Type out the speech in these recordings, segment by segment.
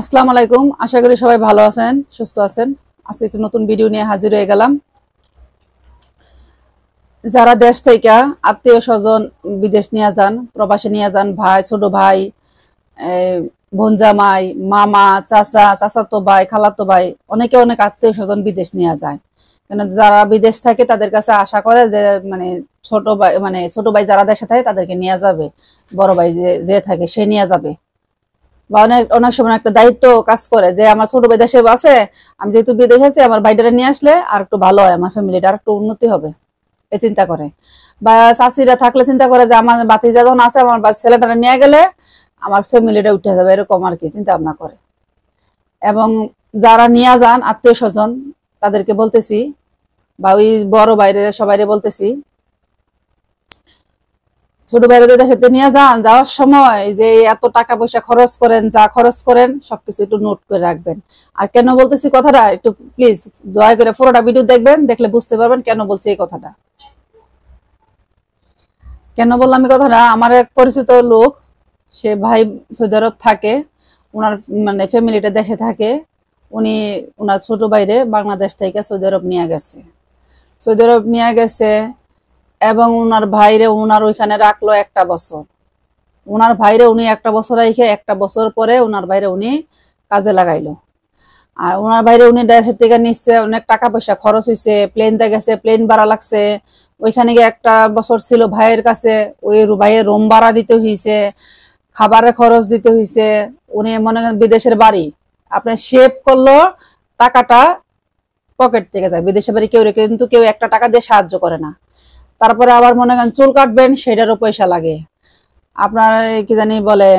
আসসালামু আলাইকুম। আশা করি সবাই ভালো আছেন, সুস্থ আছেন। আজকে একটা নতুন ভিডিও নিয়ে হাজির হয়ে গেলাম। যারা দেশ থেকে আত্মীয় স্বজন বিদেশ নিয়ে যান, প্রবাসে নিয়ে যান, ভাই, ছোট ভাই, বোন জামাই, মামা, চাচা, চাচাতো ভাই, খালাতো ভাই, অনেকে অনেক আত্মীয় স্বজন বিদেশ নিয়ে যায়। কেন যারা বিদেশ থাকে তাদের কাছে আশা করে যে মানে ছোট ভাই যারা দেশে থাকে তাদেরকে নিয়ে যাবে, বড় ভাই যে যে থাকে সে নিয়ে যাবে। বা অনেক অনেক সময় একটা দায়িত্ব কাজ করে যে আমার ছোট ভাই দেশে আছে, আমি যেহেতু বিদেশে আছি আমার ভাইটারে নিয়ে আসলে আর একটু ভালো হয়, আমার ফ্যামিলিটা আর একটু উন্নতি হবে, এই চিন্তা করে। বা চাষিরা থাকলে চিন্তা করে যে আমার বাতিজা যখন আছে আমার ছেলেটারে নিয়ে গেলে আমার ফ্যামিলিটা উঠে যাবে, এরকম আর কি চিন্তা ভাবনা করে। এবং যারা নিয়ে যান আত্মীয় স্বজন তাদেরকে বলতেছি, বা ওই বড় বাইরে সবাইরে বলতেছি, ছোট ভাইরা দেশে নিয়ে যান, যাওয়ার সময় যে এত টাকা পয়সা খরচ করেন, যা খরচ করেন সবকিছু একটু নোট করে রাখবেন। আর কেন বলতেছি কথাটা একটু প্লিজ দয়া করে পুরোটা ভিডিও দেখবেন, দেখলে বুঝতে পারবেন কেন বলছি এই কথাটা। কেন বললাম এই কথাটা, আমার এক পরিচিত লোক, সে ভাই সৌদি আরব থাকে, ওনার মানে ফ্যামিলিটা দেশে থাকে। উনি ওনার ছোট ভাইরে বাংলাদেশ থেকে সৌদি আরব নিয়ে গেছে, সৌদি আরব নিয়ে গেছে। এবং ওনার ভাইরে ওনার ওইখানে রাখলো একটা বছর। ওনার ভাইরে উনি একটা বছর রেখে একটা বছর পরে ওনার ভাইরে উনি কাজে লাগাইলো। আর ওনার বাইরে উনি দেশের থেকে নিচ্ছে, অনেক টাকা পয়সা খরচ হয়েছে, প্লেনতে গেছে, প্লেন ভাড়া লাগছে। ওইখানে গিয়ে একটা বছর ছিল ভাইয়ের কাছে, ওই ভাইয়ের রুম ভাড়া দিতে হয়েছে, খাবারের খরচ দিতে হয়েছে। উনি মনে করেন বিদেশের বাড়ি আপনি সেভ করলো, টাকাটা পকেট থেকে যায়, বিদেশের বাড়ি কেউ কিন্তু কেউ একটা টাকা দিয়ে সাহায্য করে না। তারপরে আবার মনে করেন চুল কাটবেন, সেটারও পয়সা লাগে। আপনার কি জানি বলে,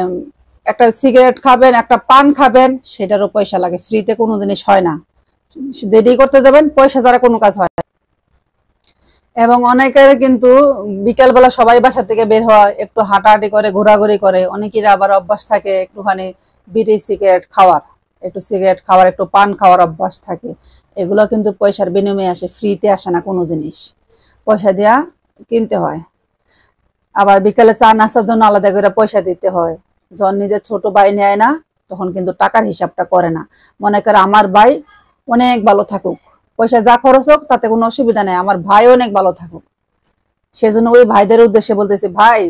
একটা সিগারেট খাবেন, একটা পান খাবেন, সেটারও পয়সা লাগে, ফ্রিতে কোনো জিনিস হয় না। যেটি করতে যাবেন পয়সা ছাড়া কোনো কাজ হয় না। এবং অনেকের কিন্তু বিকালবেলা সবাই বাসা থেকে বের হয়, একটু হাঁটাহাঁটি করে, ঘোরাঘুরি করে। অনেকের আবার অভ্যাস থাকে একটুখানি বিড়ি সিগারেট খাওয়ার, একটু সিগারেট খাওয়ার, একটু পান খাওয়ার অভ্যাস থাকে। এগুলো কিন্তু পয়সার বিনিময়ে আসে, ফ্রিতে আসে না কোনো জিনিস, পয়সা দিয়া কিনতে হয়। আবার বিকালে চা নাস্তার জন্য আলাদা করে পয়সা দিতে হয়। যখন নিজের ছোট ভাই নেয় না, তখন কিন্তু টাকার হিসাবটা করে না। মনে করে আমার ভাই অনেক ভালো থাকুক, পয়সা যা খরচ হোক তাতে কোনো অসুবিধা নেই, আমার ভাই অনেক ভালো থাকুক। সেজন্য ওই ভাইদের উদ্দেশ্যে বলতেছি, ভাই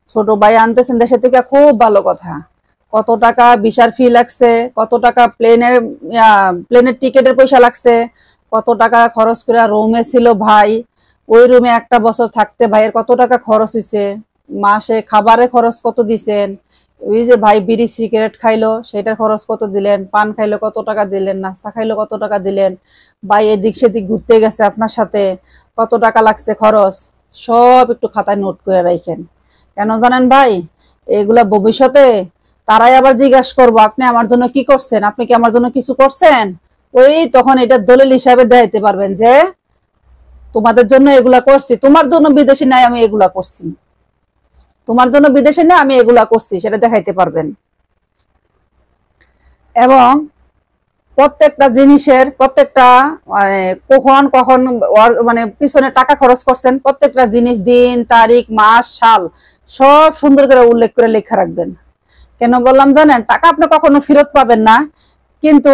ছোট ভাই আনতেছেন দেশে থেকে, খুব ভালো কথা। কত টাকা ভিসার ফি লাগছে, কত টাকা প্লেনের টিকেটের পয়সা লাগছে, কত টাকা খরচ করে রুমে ছিল ভাই, ওই রুমে একটা বছর থাকতে ভাইয়ের কত টাকা খরচ হয়েছে, মাসে খাবারের খরচ কত দিছেন, ওই যে ভাই বিড়ি সিগারেট খাইলো সেটার খরচ কত দিলেন, পান খাইলো কত টাকা দিলেন, নাস্তা খাইলো কত টাকা দিলেন, ভাই এদিক সেদিক ঘুরতে গেছে আপনার সাথে, কত টাকা লাগছে খরচ, সব একটু খাতায় নোট করে রাখেন। কেন জানেন ভাই, এগুলা ভবিষ্যতে তারাই আবার জিজ্ঞাসা করবো আপনি আমার জন্য কি করছেন, আপনি কি আমার জন্য কিছু করছেন। ওই তখন এটা দলিল হিসাবে দেখাইতে পারবেন যে তোমাদের জন্য এগুলা করছি, তোমার জন্য বিদেশি নাই আমি এগুলা করছি, তোমার জন্য বিদেশে না আমি এগুলা করছি, সেটা দেখাইতে পারবেন। এবং প্রত্যেকটা জিনিসের প্রত্যেকটা মানে কখন কখন মানে পিছনে টাকা খরচ করছেন, প্রত্যেকটা জিনিস দিন তারিখ মাস সাল সব সুন্দর করে উল্লেখ করে লেখা রাখবেন। কেন বললাম জানেন, টাকা আপনি কখনো ফেরত পাবেন না, কিন্তু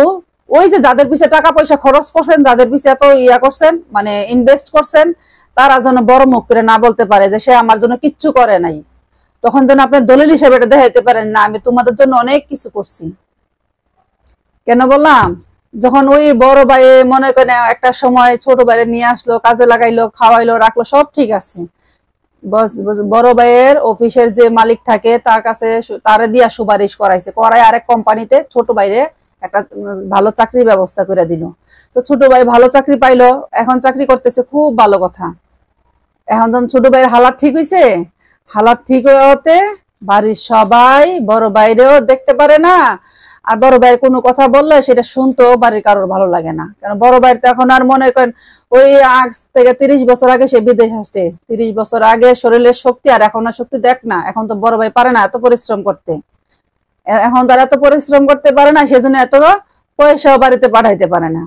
ওই যে যাদের পিছিয়ে টাকা পয়সা খরচ করছেন, যাদের পিছিয়ে এত ইয়া করছেন মানে ইনভেস্ট করছেন, তারা যেন বড় মুখ করে না বলতে পারে যে সে আমার জন্য কিচ্ছু করে নাই। তখন যেন আপনি দলিল হিসেবে এটা দেখাইতে পারেন, না আমি তোমাদের জন্য অনেক কিছু করছি। কেন বললাম, যখন ওই বড় ভাই মনে করেন একটা সময় ছোট ভাইয়ের নিয়ে আসলো, কাজে লাগাইলো, খাওয়াইলো, রাখলো, সব ঠিক আছে। বড় ভাইয়ের অফিসের যে মালিক থাকে তার কাছে তারে দিয়া সুপারিশ করাইছে, করাই আরেক কোম্পানিতে ছোট ভাইরে একটা ভালো চাকরির ব্যবস্থা করে দিল। তো ছোট ভাই ভালো চাকরি পাইলো, এখন চাকরি করতেছে, খুব ভালো কথা। এখন যখন ছোট ভাইয়ের হালাত ঠিক হয়েছে, হালাত ঠিক হতে বাড়ির সবাই বড় বাইরেও দেখতে পারে না, আর বড় ভাইয়ের কোনো কথা বললে সেটা শুনতেও বাড়ির কারোর ভালো লাগে না। কারণ বড় ভাইয়ের তো এখন আর মনে করেন ওই আজ থেকে 30 বছর আগে সে বিদেশ আসছে, 30 বছর আগে শরীরের শক্তি আর এখন আর শক্তি দেখ না, এখন তো বড় ভাই পারে না এত পরিশ্রম করতে, এখন তারা এত পরিশ্রম করতে পারে না, সেজন্য এত পয়সাও বাড়িতে পাঠাইতে পারে না।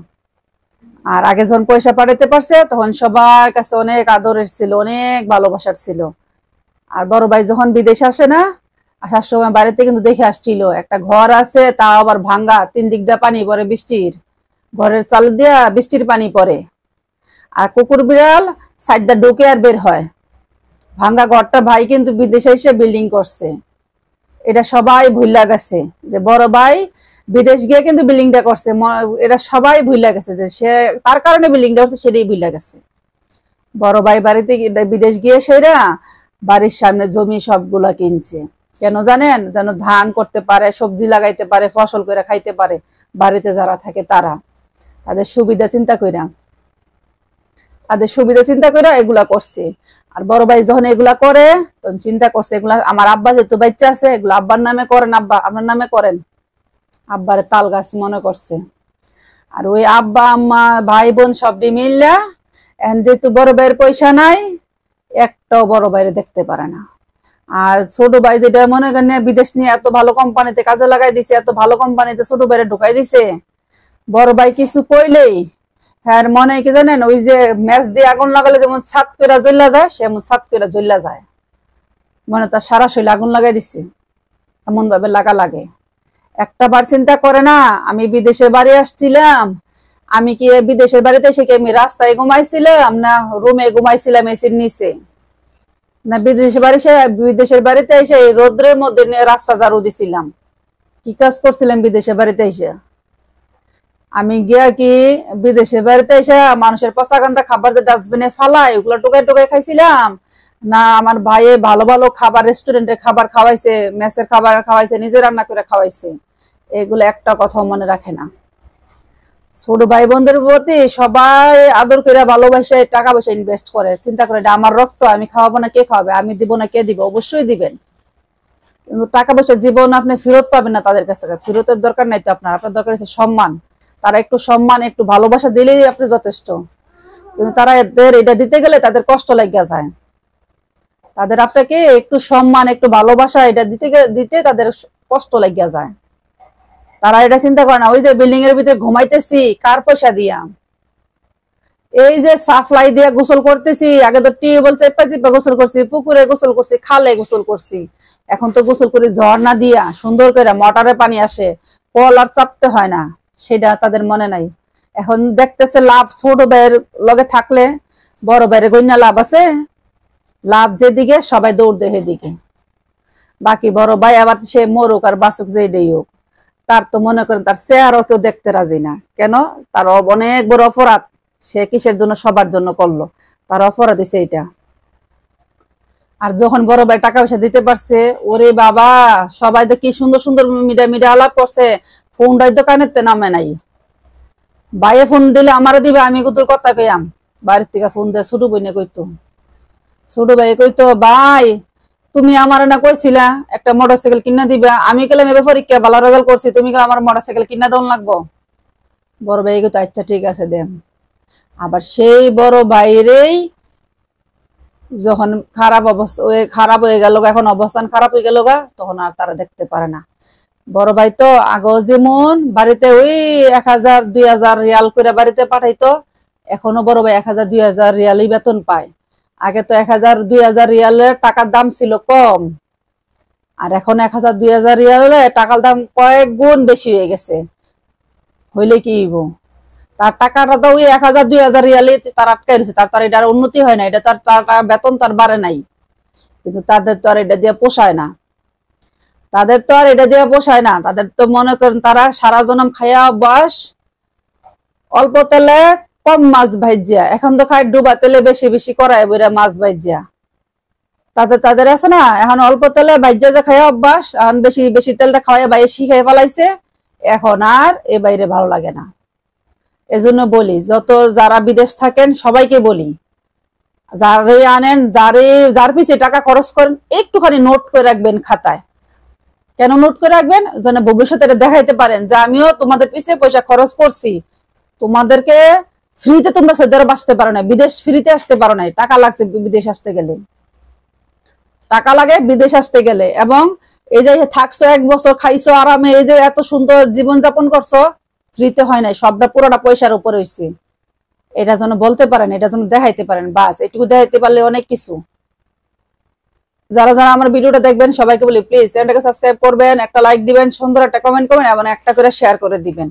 আর আগে যখন পয়সা পাঠাইতে পারছে তখন সবার কাছে অনেক আদরের ছিল, অনেক ভালোবাসার ছিল। আর বড় ভাই যখন বিদেশে আসে না, আসার সময় বাড়িতে কিন্তু দেখে আসছিল একটা ঘর আছে, তা আবার ভাঙ্গা, 3 দিক দিয়ে পানি পড়ে বৃষ্টির, ঘরের চাল দিয়া বৃষ্টির পানি পড়ে, আর কুকুর বিড়াল সাইডটা ঢুকে আর বের হয়। ভাঙ্গা ঘরটা ভাই কিন্তু বিদেশে এসে বিল্ডিং করছে। এটা সবাই ভুইলা গেছে যে বড় ভাই বিদেশ গিয়ে কিন্তু বিল্ডিংটা করছে। এটা সবাই ভুইলা গেছে যে সে তার কারণে বিল্ডিংটা করছে, সেটাই ভুইলা গেছে। বড় ভাই বাড়িতে বিদেশ গিয়ে সেরা বাড়ির সামনে জমি সবগুলা কিনছে। কেন জানেন? যেন ধান করতে পারে, সবজি লাগাইতে পারে, ফসল করে খাইতে পারে বাড়িতে যারা থাকে তারা। তাদের সুবিধা চিন্তা কইরা, এগুলা করছে। আর বড় ভাই যখন এগুলা করে তখন চিন্তা করছে এগুলা আমার আব্বা যেহেতু বাচ্চা আছে, এগুলো আব্বার নামে করেন, আব্বা আপনার নামে করেন। আব্বারে তাল গাছ মনে করছে। আর ওই আব্বা আম্মা ভাই বোন সবটি মিললা এখন যেহেতু বড় ভাইয়ের পয়সা নাই, একটাও বড় ভাইরে দেখতে পারে না। আর ছোট ভাই যেটা মনে করেন বিদেশ নিয়ে এত ভালো কোম্পানিতে কাজে লাগাই দিছে, এত ভালো কোম্পানিতে ছোট ভাইরে ঢুকাই দিছে, বড় ভাই কিছু কইলেই হ্যাঁ মনে কি জানেন, ওই যে ম্যাচ দিয়ে আগুন লাগালে যেমন ছাদ করে জ্বললা যায়, সেমন ছাদ করে জ্বললা যায়। মনে তার সারা শরীরে আগুন লাগাই দিছে, এমন ভাবে লাগা লাগে। একটা বার চিন্তা করে না আমি বিদেশের বাড়ি আসছিলাম, আমি কি বিদেশের বাড়িতে এসে কি আমি রাস্তায় ঘুমাইছিলাম না রুমে ঘুমাইছিলাম এসির নিচে, না বিদেশের বাড়িতে এসে এই রোদ্রের মধ্যে রাস্তা ঝাড়ু দিছিলাম? কি কাজ করছিলাম বিদেশের বাড়িতে এসে? আমি গিয়া কি বিদেশের বাড়িতে এসে মানুষের পচা গন্ধা খাবার যে ডাস্টবিনে ফালাই ওগুলো টোকাই টোকাই খাইছিলাম, না আমার ভাইয়ে ভালো ভালো খাবার রেস্টুরেন্টের খাবার খাওয়াইছে, মেসের খাবার খাওয়াইছে, নিজে রান্না করে খাওয়াইছে? এগুলো একটা কথা মনে রাখে না। ছোট ভাই বোনদের প্রতি সবাই আদর করে ভালোবাসে, টাকা পয়সা ইনভেস্ট করে, চিন্তা করে এটা আমার রক্ত, আমি খাওয়াবো না কে খাওয়াবে, আমি দিব না কে দিবে? অবশ্যই দিবেন। কিন্তু টাকা পয়সা জীবন আপনি ফেরত পাবেন না তাদের কাছে, ফেরতের দরকার নাই তো আপনার দরকার হচ্ছে সম্মান। তারা একটু সম্মান একটু ভালোবাসা দিলেই আপনি যথেষ্ট। কিন্তু তারা এদের এটা দিতে গেলে তাদের কষ্ট লাগিয়া যায়। তাদের আপনাকে একটু সম্মান একটু ভালোবাসা এটা দিতে তাদের কষ্ট লাগিয়া যায়। তারা এটা চিন্তা করে না ওই যে বিল্ডিং এর ভিতরে ঘুমাইতেছি কার পয়সা দিয়া, এই যে সাপ্লাই দিয়ে গোসল করতেছি, আগে তো টিউবওয়েল চেপা চেপা গোসল করছি, পুকুরে গোসল করছি, খালে গোসল করছি, এখন তো গোসল করি ঝর্ণা দিয়া সুন্দর করে মোটরে পানি আসে, কল আর চাপতে হয় না, সেটা তাদের মনে নাই। এখন দেখতেছে লাভ ছোট ভাইয়ের লগে থাকলে বড় ভাইয়ের গন্যা লাভ আছে, লাভ যেদিকে সবাই দৌড় দেয় সেদিকে। বাকি বড় ভাই আবার সে মরুক আর বাসুক যেটাই হোক, তার তো মনে করেন তার চেহারাও কেউ দেখতে রাজি না। কেন? তার অনেক বড় অপরাধ, সে কিসের জন্য সবার জন্য করলো, তার অপরাধ হচ্ছে এটা। আর যখন বড় ভাই টাকা পয়সা দিতে পারছে, ওরে বাবা সবাই তো কি সুন্দর সুন্দর মিডিয়া আলাপ করছে, ফোনটাই দোকানের নামে নাই। ভাইয়ে ফোন দিলে আমারও দিবে, আমি তোর কথা কইয়াম, বাড়ির থেকে ফোন দিয়ে ছোট বইনে কইতো, ছোট ভাই কইতো ভাই তুমি আমার না কইছিলা একটা মোটরসাইকেল কিনা দিবা, আমি গেলাম এবার পরীক্ষা ভালো রেজাল্ট করছি, তুমি আমার মোটরসাইকেল কিনা দেন লাগবো? বড় ভাই কইতো আচ্ছা ঠিক আছে দেন। আবার সেই বড় ভাইরেই যখন খারাপ হয়ে গেল, এখন অবস্থান খারাপ হয়ে গেল গা, তখন আর তারা দেখতে পারে না। বড় ভাই তো আগে যেমন বাড়িতে ওই 1000-2000 রিয়াল করে বাড়িতে পাঠাইতো, এখনো বড় ভাই 1000-2000 রিয়ালই বেতন পায়। আগে তো 1000-2000 রিয়ালের টাকার দাম ছিল কম, আর এখন 1000-2000 রিয়ালে টাকার দাম কয়েক গুণ বেশি হয়ে গেছে। হইলে কি হইব? তার টাকাটা তো ওই 1000-2000 রিয়ালে তার আটকাই রয়েছে, তার এটার উন্নতি হয় না, এটা তার বেতন তার বাড়ে নাই। কিন্তু তাদের তো আর এটা দিয়ে পোষায় না, তাদের তো মনে করেন তারা সারা জনম খাইয়া অভ্যাস অল্প তেলে কম মাছ ভাইজিয়া, এখন তো খাই ডুবা তেলে বেশি বেশি করায় বইরা মাছ ভাইজিয়া। তাদের আছে না এখন অল্প তেলে ভাইজিয়া যে খাইয়া অভ্যাস, এখন বেশি বেশি তেলটা খাওয়াই বাইরে শিখাই ফেলাইছে, এখন আর এ বাইরে ভালো লাগে না। এজন্য বলি যত যারা বিদেশ থাকেন সবাইকে বলি, যারে আনেন যার পিছে টাকা খরচ করেন একটুখানি নোট করে রাখবেন খাতায়। কেন নোট করে রাখবেন? যেন ভবিষ্যতে দেখাইতে পারেন যে আমিও তোমাদের পিছে পয়সা খরচ করছি, তোমাদেরকে ফ্রিতে তোমরা সৌদি আরব আসতে পারো না, বিদেশ ফ্রিতে আসতে পারো না, টাকা লাগছে বিদেশ আসতে গেলে, টাকা লাগে বিদেশ আসতে গেলে। এবং এই যে থাকছো 1 বছর খাইছো আরামে, এই যে এত সুন্দর জীবন যাপন করছো, ফ্রিতে হয় নাই, সবটা পুরোটা পয়সার উপর হয়েছে। এটা যেন বলতে পারেন, এটা যেন দেখাইতে পারেন, বাস এটুকু দেখাইতে পারলে অনেক কিছু। যারা যারা আমার ভিডিওটা দেখবেন সবাইকে বলি প্লিজ চ্যানেলটাকে সাবস্ক্রাইব করবেন, একটা লাইক দিবেন, সুন্দর একটা কমেন্ট করবেন এবং একটা করে শেয়ার করে দিবেন।